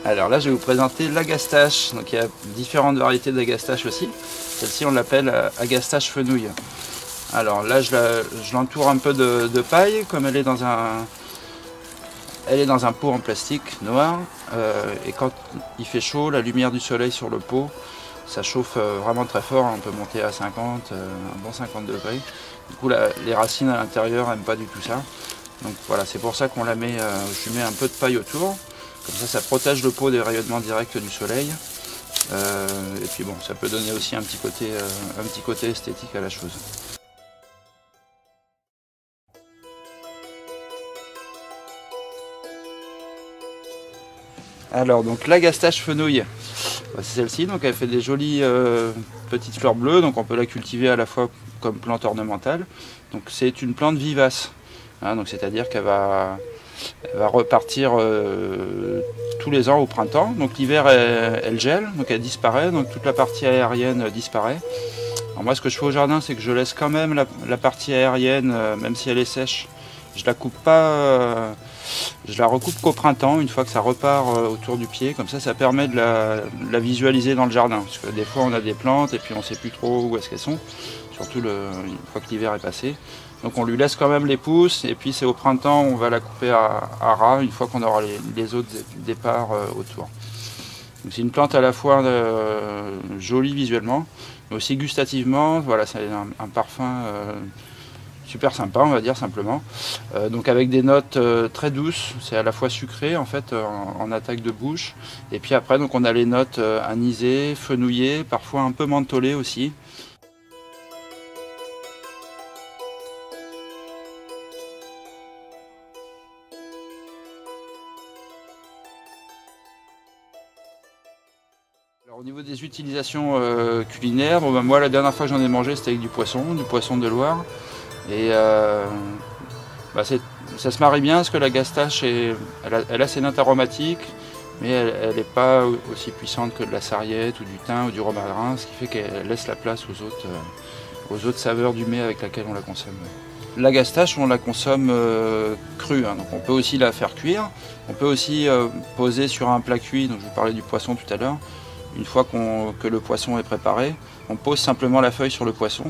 Alors là, je vais vous présenter l'agastache. Donc il y a différentes variétés d'agastache aussi. Celle-ci, on l'appelle agastache fenouil. Alors là, je l'entoure un peu de paille, comme elle est dans un pot en plastique noir. Et quand il fait chaud, la lumière du soleil sur le pot, ça chauffe vraiment très fort. On peut monter à 50, un bon 50 degrés. Du coup, les racines à l'intérieur n'aiment pas du tout ça. Donc voilà, c'est pour ça qu'on la met, je lui mets un peu de paille autour. Comme ça protège le pot des rayonnements directs du soleil. Et puis bon, ça peut donner aussi un petit côté esthétique à la chose. Alors donc l'agastache fenouil, c'est celle-ci, donc elle fait des jolies petites fleurs bleues, donc on peut la cultiver à la fois comme plante ornementale. Donc c'est une plante vivace, hein, donc c'est-à-dire qu'elle va repartir tous les ans au printemps. Donc l'hiver elle gèle, donc elle disparaît, donc toute la partie aérienne disparaît. Alors moi ce que je fais au jardin, c'est que je laisse quand même la partie aérienne, même si elle est sèche, je la coupe pas, je la recoupe qu'au printemps, une fois que ça repart autour du pied. Comme ça permet de la visualiser dans le jardin. Parce que des fois on a des plantes et puis on ne sait plus trop où est-ce qu'elles sont, surtout une fois que l'hiver est passé. Donc on lui laisse quand même les pousses, et puis c'est au printemps on va la couper à ras, une fois qu'on aura les autres départs autour. C'est une plante à la fois jolie visuellement, mais aussi gustativement. Voilà, c'est un parfum super sympa, on va dire simplement. Donc avec des notes très douces, c'est à la fois sucré en fait en attaque de bouche, et puis après donc on a les notes anisées, fenouillées, parfois un peu mentholées aussi. Alors, au niveau des utilisations culinaires, bon, ben, moi la dernière fois que j'en ai mangé c'était avec du poisson de Loire. Et ça se marie bien parce que l'agastache elle a ses notes aromatiques, mais elle n'est pas aussi puissante que de la sarriette ou du thym ou du romarin, ce qui fait qu'elle laisse la place aux autres saveurs du mets avec laquelle on la consomme. L'agastache, on la consomme crue, hein, donc on peut aussi la faire cuire. On peut aussi poser sur un plat cuit, donc je vous parlais du poisson tout à l'heure. Une fois que le poisson est préparé, on pose simplement la feuille sur le poisson.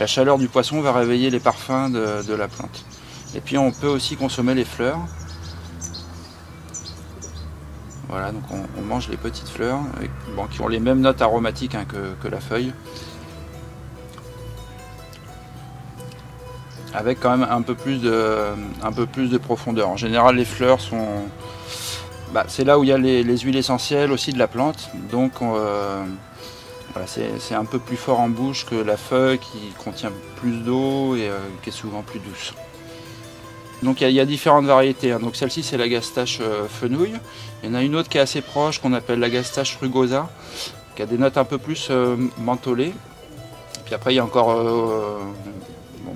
La chaleur du poisson va réveiller les parfums de la plante. Et puis on peut aussi consommer les fleurs. Voilà, donc on mange les petites fleurs qui ont les mêmes notes aromatiques hein, que la feuille. Avec quand même un peu plus de profondeur. En général, les fleurs sont... c'est là où il y a les huiles essentielles aussi de la plante. Donc voilà, c'est un peu plus fort en bouche que la feuille qui contient plus d'eau et qui est souvent plus douce. Donc il y a différentes variétés, hein. Donc celle-ci c'est l'agastache fenouil. Il y en a une autre qui est assez proche qu'on appelle l'agastache rugosa, qui a des notes un peu plus mentholées. Puis après il y a encore,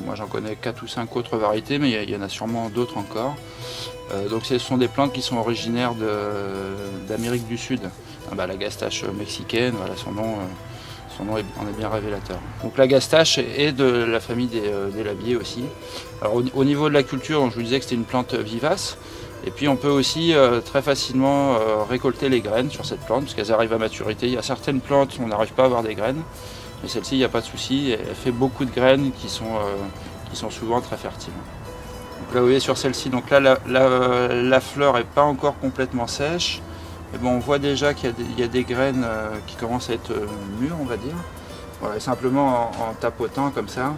moi j'en connais 4 ou 5 autres variétés, mais il y en a sûrement d'autres encore. Donc ce sont des plantes qui sont originaires d'Amérique du Sud. L'agastache mexicaine, voilà, son nom en est bien révélateur. Donc l'agastache est de la famille des labiers aussi. Alors au niveau de la culture, je vous disais que c'était une plante vivace. Et puis on peut aussi très facilement récolter les graines sur cette plante, parce qu'elles arrivent à maturité. Il y a certaines plantes où on n'arrive pas à avoir des graines, mais celle-ci, il n'y a pas de souci. Elle fait beaucoup de graines qui sont souvent très fertiles. Donc là vous voyez sur celle-ci, donc là la fleur n'est pas encore complètement sèche. Et bon, on voit déjà qu'il y a des graines qui commencent à être mûres, on va dire. Voilà, et simplement en tapotant comme ça,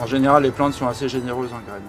en général les plantes sont assez généreuses en graines.